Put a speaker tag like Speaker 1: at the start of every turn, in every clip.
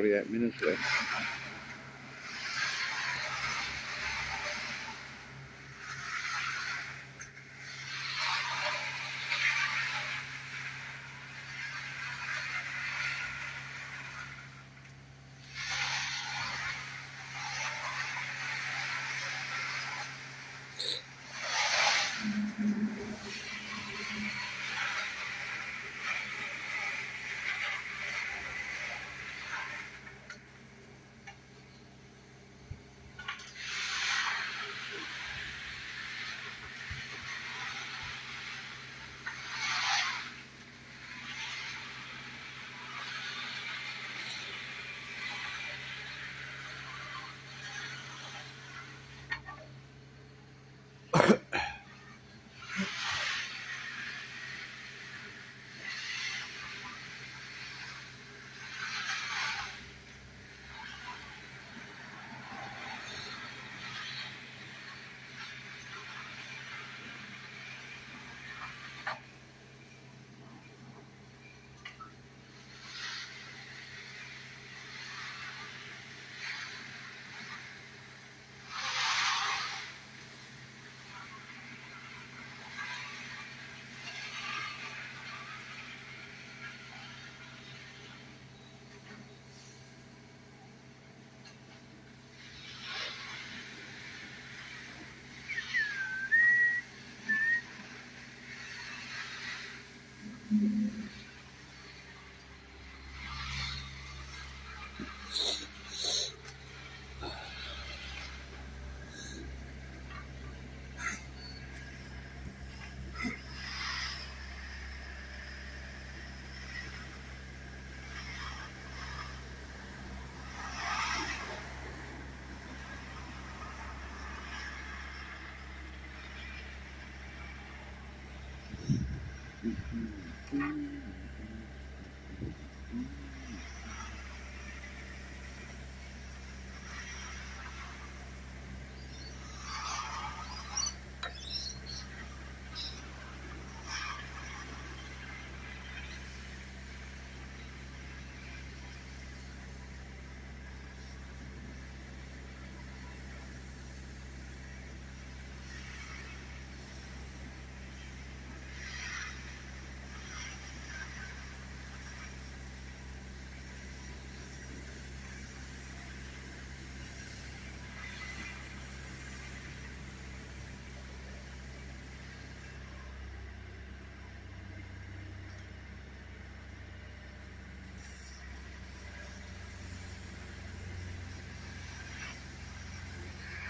Speaker 1: 48 minutes left.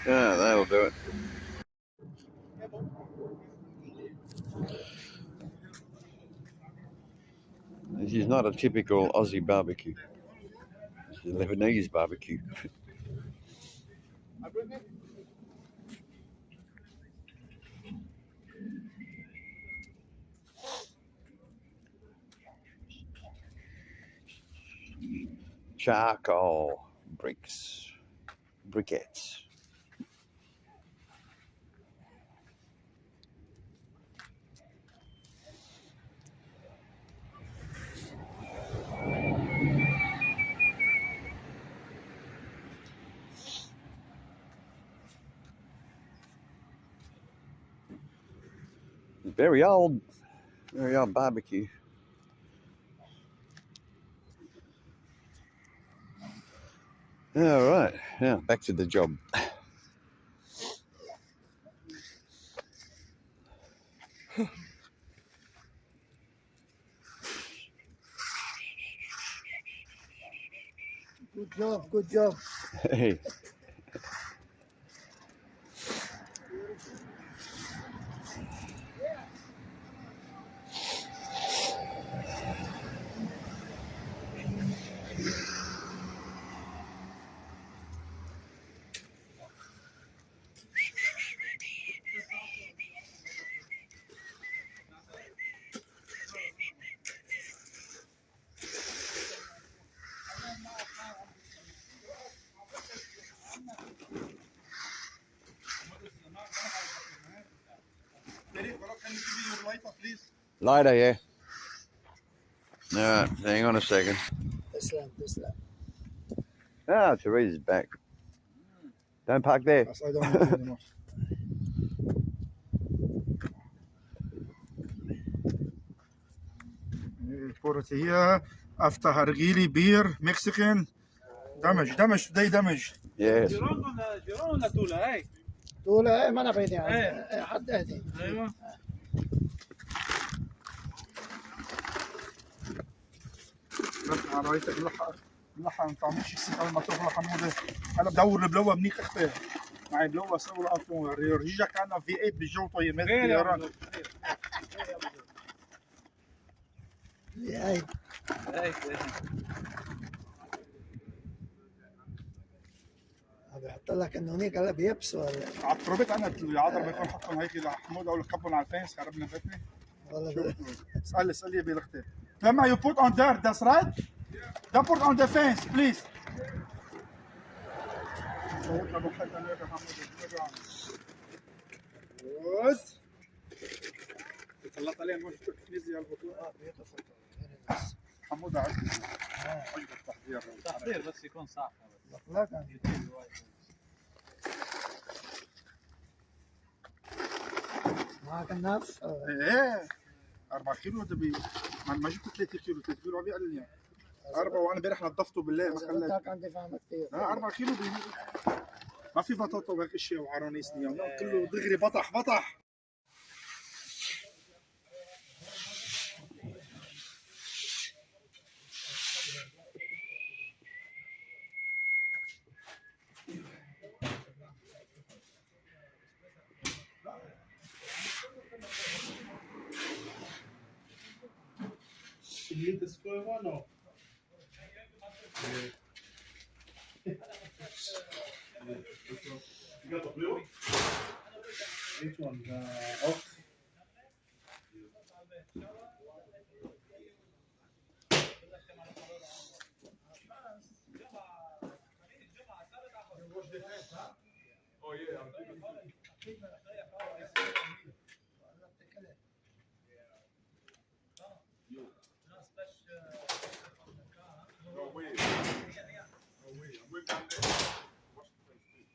Speaker 1: Yeah, that'll do it. This is not a typical Aussie barbecue. It's a Lebanese barbecue. Charcoal briquettes. Very old barbecue. All right, now back to the job.
Speaker 2: Good job.
Speaker 1: Hey. Lighter, yeah. All right, hang on a second.
Speaker 2: This lamp.
Speaker 1: Ah, to raise his back. Don't park there.
Speaker 2: Yes, I don't need it anymore. Pour it here after Hargili beer, Mexican. Damage today, damage.
Speaker 1: Yes.
Speaker 3: جيران ولا تولة هاي؟
Speaker 4: تقول ما انا بعيد يعني حد اهدي
Speaker 3: ايوه
Speaker 2: على رايتك اللحة ما تعملش السيخ قبل ما تروح لحمودة. انا بدور البلوه منيح اختي معي بلوه سووا الانتون رجيجا كان في 8 بالجو طيب مات طيران.
Speaker 4: هاي بيحط لك انه هنيك هلا بيبس ولا
Speaker 2: على التربت انا قلت له يا عذر بيكون حطهم هيك لحمودة او لكبهم على الفينس خربنا بيتنا.
Speaker 4: ولا
Speaker 2: اسال يا بيختي لما you put on there that's right don't put on the fence please. صوتنا بحط انا يا حمودة good. طلعت عليه ما شفت نزل على البطوله حمودة عجبك
Speaker 3: تحضير بس يكون صح.
Speaker 4: لا كان معك النفس
Speaker 2: ايه 4 كيلو تبي ما جبت 3 كيلو 3 كيلو عم يقلل يعني 4 وانا امبارح نظفته بالله ما خليت.
Speaker 4: انت عندي فاهم كثير
Speaker 2: لا 4 كيلو ما في بطاطا وهيك اشياء وعرانيس اليوم كله دغري بطح.
Speaker 3: You the square one or? You got the blue? Which one? Ox? Oh yeah. No way. No way. I'm going down there. Watch the place too.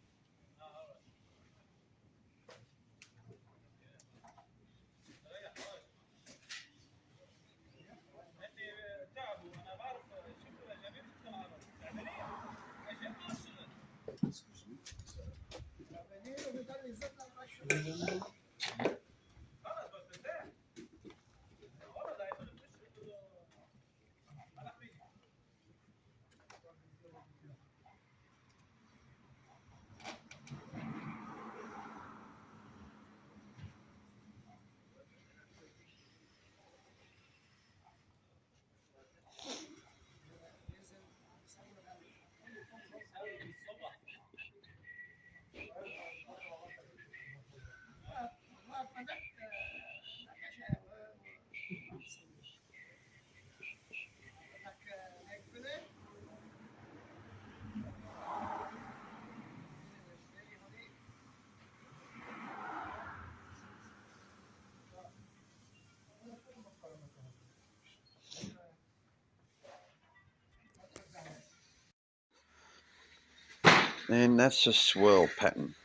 Speaker 1: And that's a swirl pattern.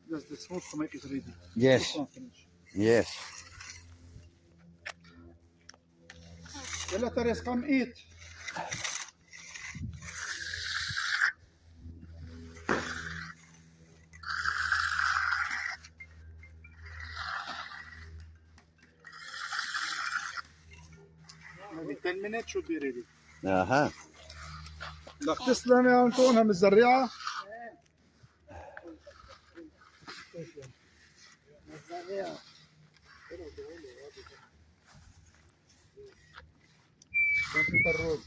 Speaker 2: Just the smooth to make it ready.
Speaker 1: Yes. Yes.
Speaker 2: يلا تريس come eat. Maybe 10 minutes should be ready.
Speaker 1: Uh-huh.
Speaker 2: لك تسلم يا انطونها من الزريعه.
Speaker 4: الزريعة
Speaker 2: في الروز.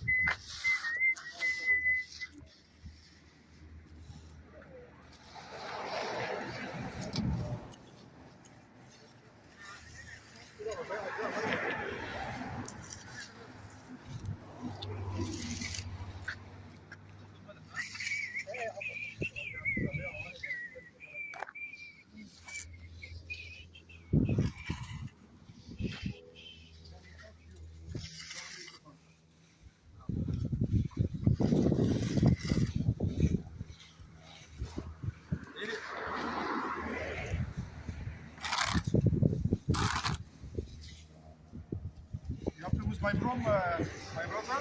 Speaker 2: You have to use my broom, my brother.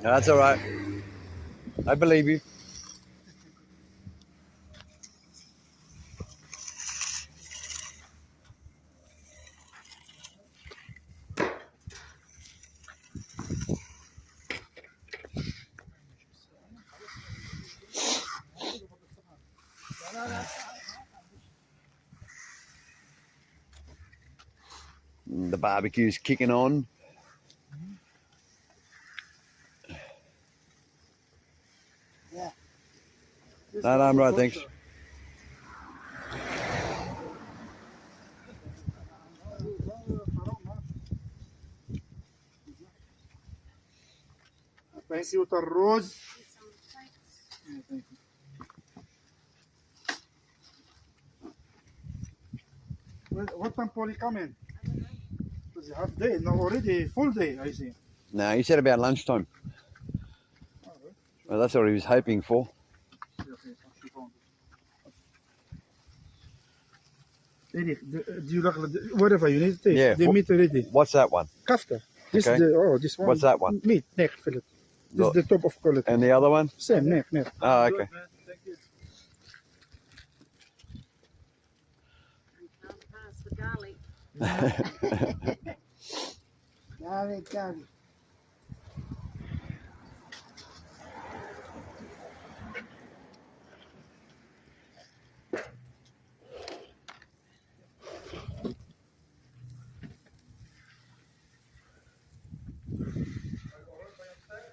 Speaker 1: That's all right. I believe you. The barbecue's kicking on.
Speaker 4: Yeah.
Speaker 2: This
Speaker 1: No,
Speaker 2: is
Speaker 1: I'm
Speaker 2: for
Speaker 1: right, thanks.
Speaker 2: culture. Fancy with a rose. Yeah, thank you. What time Polly coming? Because you have day, no, already full day, I see.
Speaker 1: No, he said about lunchtime.
Speaker 2: All right.
Speaker 1: Well, that's what he was hoping for.
Speaker 2: Yeah, okay, she found it. Erik, do you like whatever you need to take?
Speaker 1: Yeah,
Speaker 2: The meat already.
Speaker 1: What's that one?
Speaker 2: Kafta. This
Speaker 1: Okay.
Speaker 2: this one.
Speaker 1: What's that one?
Speaker 2: Meat, neck fillet. This is the top of quality.
Speaker 1: And the other one?
Speaker 2: Same, neck.
Speaker 1: Oh, okay.
Speaker 2: Thank you.
Speaker 5: Pass the garlic.
Speaker 4: Garlic.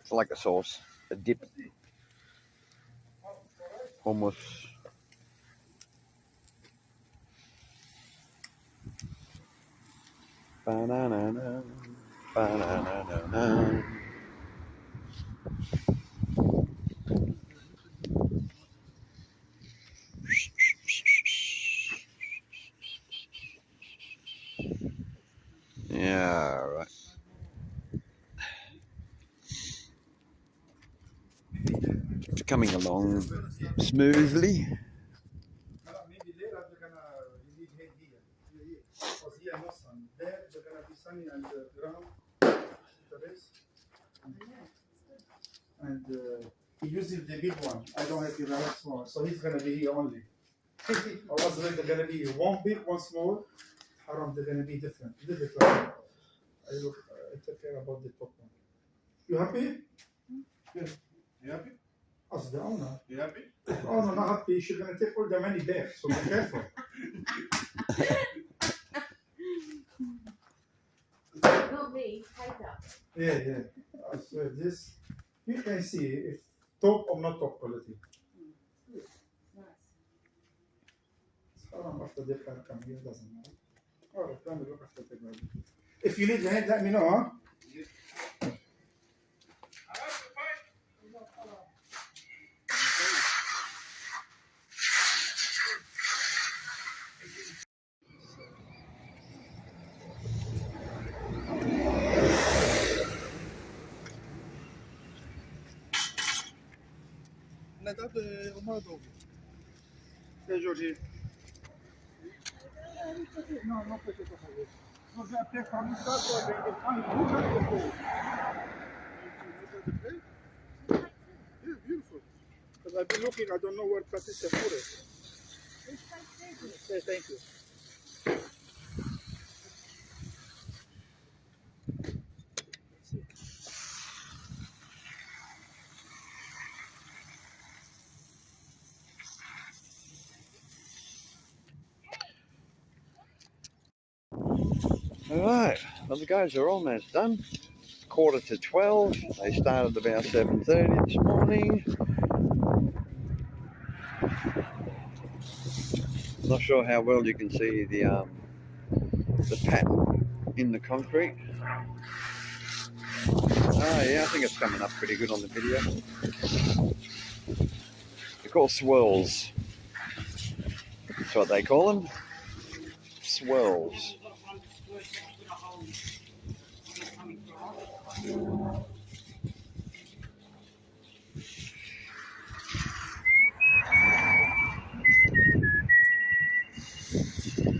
Speaker 1: It's like a sauce, a dip. Hummus. Ba-na-na-na. Ba-na-na-na-na. Yeah, all right. It's coming along smoothly.
Speaker 2: Maybe later they're gonna need hay here. Because here no sun. There they're gonna be sunny and ground. The base. And he uses the big one. I don't have the very small. So he's gonna be here only. Otherwise they're gonna be one big, one small. Haram, they're gonna be different. Leave it like that. I take care about the top one. You happy? Good.
Speaker 3: You happy?
Speaker 2: As the owner.
Speaker 3: You happy?
Speaker 2: If the owner not happy, she's gonna take all the money back. So be careful.
Speaker 5: Not me, Tater.
Speaker 2: Yeah. I swear this, you can see if top or not top quality.
Speaker 5: Nice.
Speaker 2: Haram after they can come here, doesn't matter. Alright, let me look after the barbecue. If you need the hand, let me know, huh? Hey, Georgie. No, not potato salad. No, they take from this side, so they find who has the food. Yeah, beautiful. Because I've been looking, I don't know where Patricia put it. Okay, thank you.
Speaker 1: All right. Well, the guys are almost done. 11:45. They started about 7:30 this morning. Not sure how well you can see the pattern in the concrete. Oh yeah, I think it's coming up pretty good on the video. They're called swirls. That's what they call them. Swirls.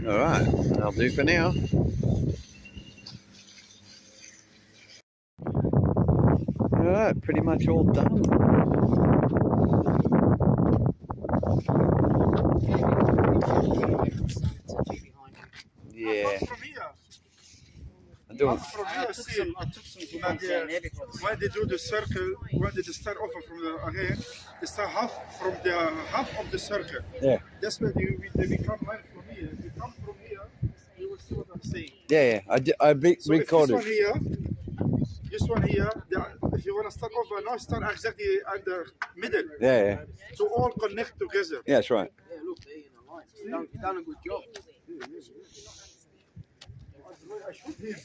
Speaker 1: Alright, that'll do for now. Alright, pretty much all done. Yeah.
Speaker 2: From here.
Speaker 1: I'm doing.
Speaker 2: From here, see, when they do the circle, when they start off from the again, they start half of the circle.
Speaker 1: Yeah.
Speaker 2: That's where they become line from here. If you come from here, you will see what I'm saying.
Speaker 1: Yeah, I
Speaker 2: So
Speaker 1: recorded.
Speaker 2: This one here, if you want to start over, now start exactly at the middle.
Speaker 1: Yeah.
Speaker 2: To all connect together.
Speaker 1: Yeah, that's right.
Speaker 6: Yeah, look, there in the line. You've done a good job.
Speaker 2: I shoot him.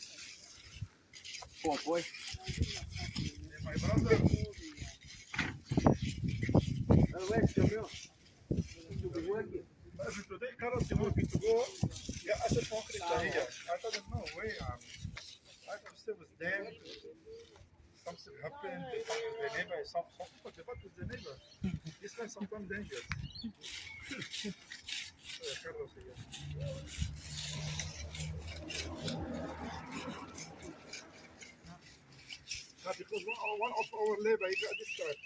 Speaker 6: Poor boy.
Speaker 2: My brother.
Speaker 6: Where's Jamil? You'll be working.
Speaker 2: Today, Carlos, you want me to go? Yeah, I said, here. I thought, no way. I still was there. Something happened. They fought with their neighbor. Some people, they fought with their neighbor. This man sometimes dangerous. Carlos here. Because one of our labor, he got discharged.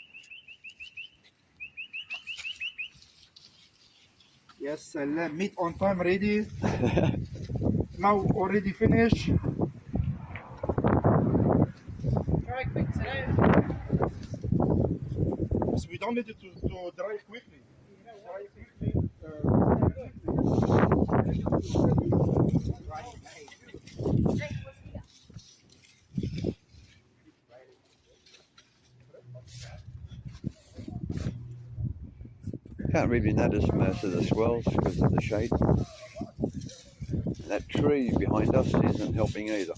Speaker 2: Yes, meat on time ready. Now already finished.
Speaker 5: Very quick today.
Speaker 2: So we don't need it to dry quickly. Dry quickly.
Speaker 1: Can't really notice most of the swirls because of the shade. And that tree behind us isn't helping either.